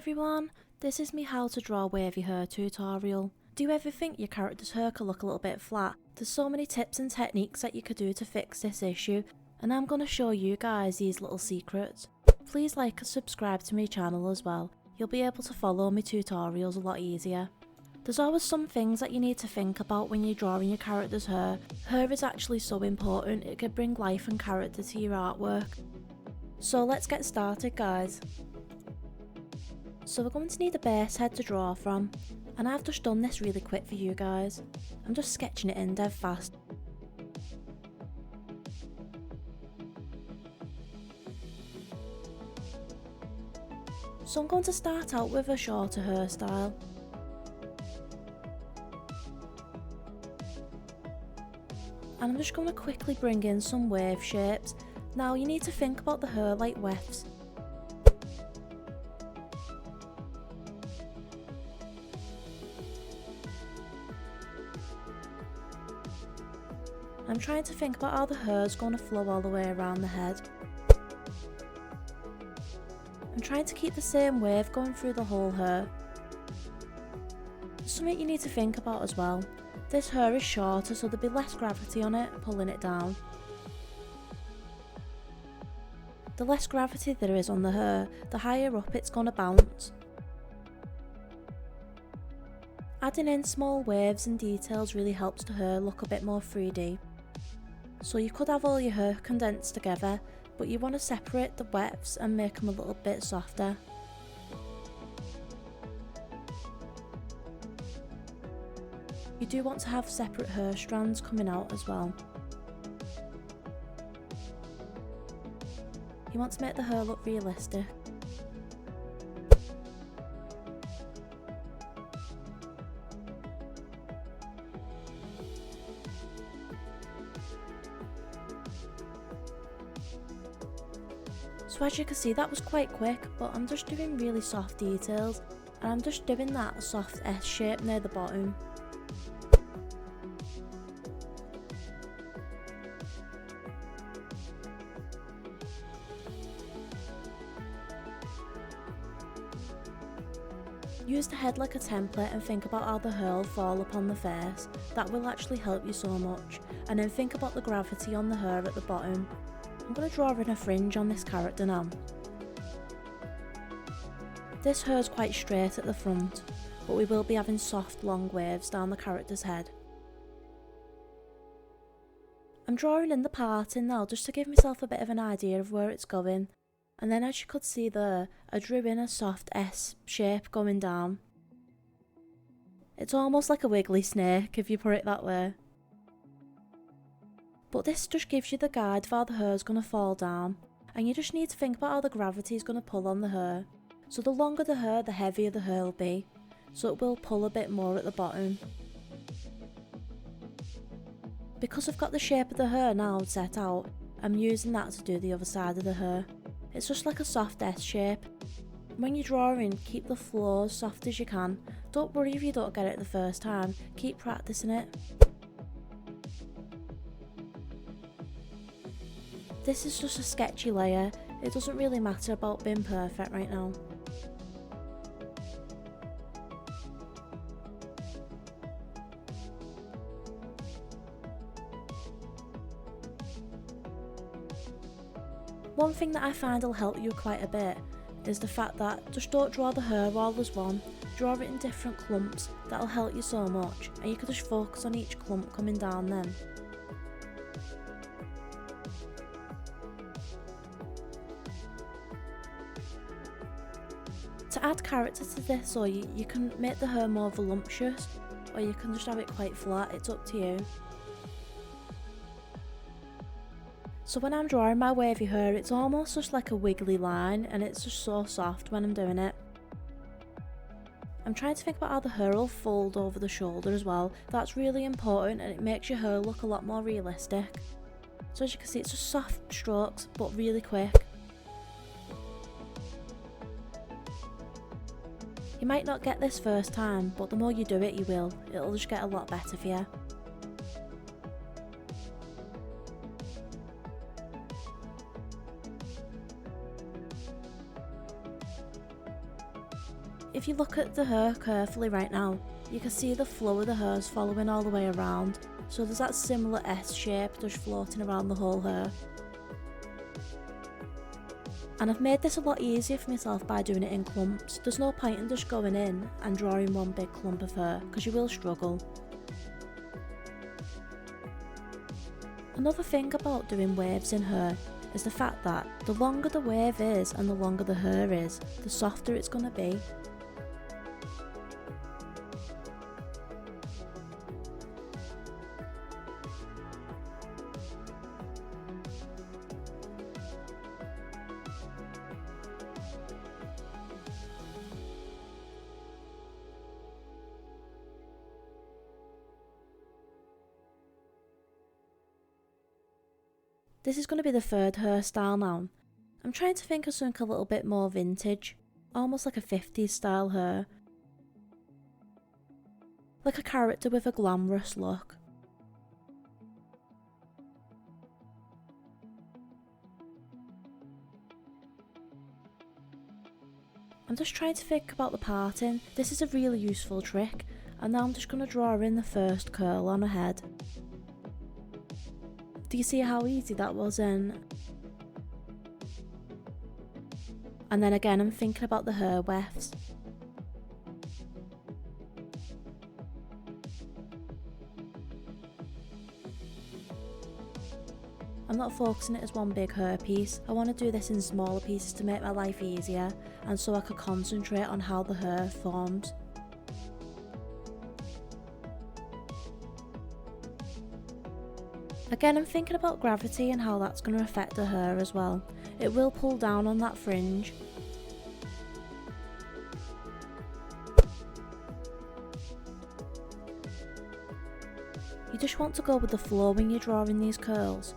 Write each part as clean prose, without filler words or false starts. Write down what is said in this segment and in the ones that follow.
everyone, this is me how to draw wavy hair tutorial. Do you ever think your character's hair could look a little bit flat? There's so many tips and techniques that you could do to fix this issue, and I'm going to show you guys these little secrets. Please like and subscribe to my channel as well, you'll be able to follow my tutorials a lot easier. There's always some things that you need to think about when you're drawing your character's hair. Hair is actually so important, it could bring life and character to your artwork. So let's get started guys. So we're going to need a base head to draw from, and I've just done this really quick for you guys. I'm just sketching it in dead fast. So I'm going to start out with a shorter hairstyle. And I'm just going to quickly bring in some wave shapes. Now you need to think about the hair like wefts. I'm trying to think about how the hair is going to flow all the way around the head. I'm trying to keep the same wave going through the whole hair. Something you need to think about as well. This hair is shorter, so there'll be less gravity on it, pulling it down. The less gravity there is on the hair, the higher up it's going to bounce. Adding in small waves and details really helps the hair look a bit more 3D. So you could have all your hair condensed together, but you want to separate the wefts and make them a little bit softer. You do want to have separate hair strands coming out as well. You want to make the hair look realistic. So as you can see, that was quite quick, but I'm just doing really soft details, and I'm just doing that soft S shape near the bottom. Use the head like a template and think about how the hair will fall upon the face. That will actually help you so much. And then think about the gravity on the hair at the bottom. I'm going to draw in a fringe on this character now. This hair is quite straight at the front, but we will be having soft long waves down the character's head. I'm drawing in the parting now just to give myself a bit of an idea of where it's going. And then as you could see there, I drew in a soft S shape going down. It's almost like a wiggly snake if you put it that way. But this just gives you the guide of how the hair is going to fall down, and you just need to think about how the gravity is going to pull on the hair. So the longer the hair, the heavier the hair will be, so it will pull a bit more at the bottom. Because I've got the shape of the hair now set out, I'm using that to do the other side of the hair. It's just like a soft S shape. When you're drawing, keep the flow as soft as you can. Don't worry if you don't get it the first time, keep practicing it. This is just a sketchy layer, it doesn't really matter about being perfect right now. One thing that I find will help you quite a bit is the fact that just don't draw the hair all as one, draw it in different clumps. That'll help you so much, and you can just focus on each clump coming down then. To add character to this, or you can make the hair more voluptuous, or you can just have it quite flat, it's up to you. So when I'm drawing my wavy hair, it's almost just like a wiggly line, and it's just so soft when I'm doing it. I'm trying to think about how the hair will fold over the shoulder as well. That's really important, and it makes your hair look a lot more realistic. So as you can see, it's just soft strokes, but really quick. You might not get this first time, but the more you do it, you will. It'll just get a lot better for you. If you look at the hair carefully right now, you can see the flow of the hairs following all the way around, so there's that similar S shape just floating around the whole hair. And I've made this a lot easier for myself by doing it in clumps. There's no point in just going in and drawing one big clump of hair, because you will struggle. Another thing about doing waves in hair is the fact that the longer the wave is and the longer the hair is, the softer it's going to be. This is going to be the third hairstyle now. I'm trying to think of something a little bit more vintage, almost like a 50s style hair. Like a character with a glamorous look. I'm just trying to think about the parting. This is a really useful trick, and now I'm just going to draw in the first curl on her head. Do you see how easy that was? And then again I'm thinking about the hair wefts. I'm not focusing it as one big hair piece. I want to do this in smaller pieces to make my life easier, and so I can concentrate on how the hair forms. Again, I'm thinking about gravity and how that's going to affect the hair as well. It will pull down on that fringe. You just want to go with the flow when you're drawing these curls.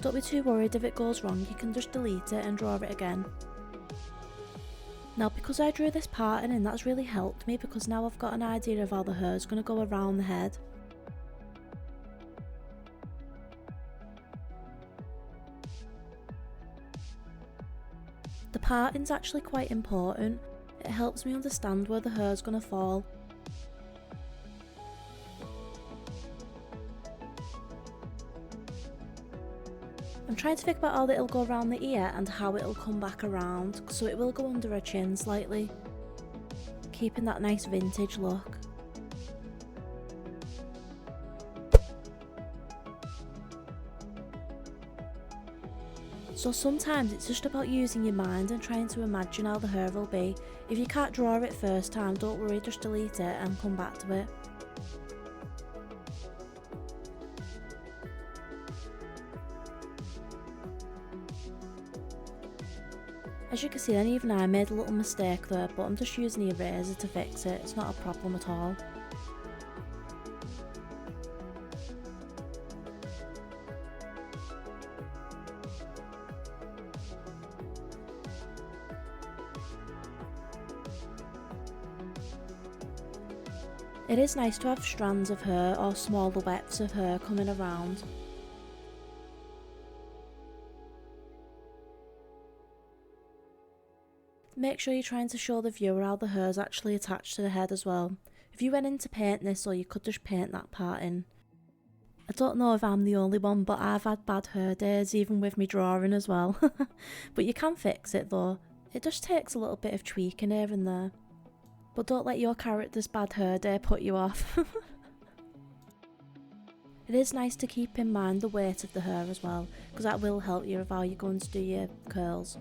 Don't be too worried if it goes wrong, you can just delete it and draw it again. Now, because I drew this pattern in, that's really helped me, because now I've got an idea of how the hair is going to go around the head. The parting's actually quite important. It helps me understand where the hair is going to fall. I'm trying to think about how it'll go around the ear and how it'll come back around, so it will go under her chin slightly, keeping that nice vintage look. So sometimes it's just about using your mind and trying to imagine how the hair will be. If you can't draw it first time, don't worry, just delete it and come back to it. As you can see then, even I made a little mistake there, but I'm just using the eraser to fix it. It's not a problem at all. It is nice to have strands of hair or smaller wefts of hair coming around. Make sure you're trying to show the viewer how the hair is actually attached to the head as well. If you went in to paint this, or you could just paint that part in. I don't know if I'm the only one, but I've had bad hair days even with me drawing as well. But you can fix it though. It just takes a little bit of tweaking here and there. But don't let your character's bad hair day put you off. It is nice to keep in mind the weight of the hair as well, because that will help you with how you're going to do your curls.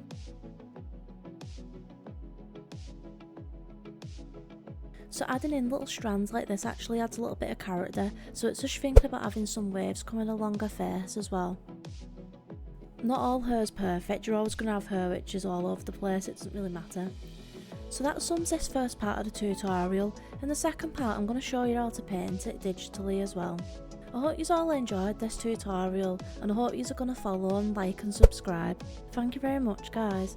So adding in little strands like this actually adds a little bit of character, so it's just thinking about having some waves coming along her face as well. Not all hair is perfect, you're always going to have hair which is all over the place, it doesn't really matter. So that sums this first part of the tutorial. In the second part I'm going to show you how to paint it digitally as well. I hope you all enjoyed this tutorial, and I hope you are going to follow and like and subscribe. Thank you very much guys.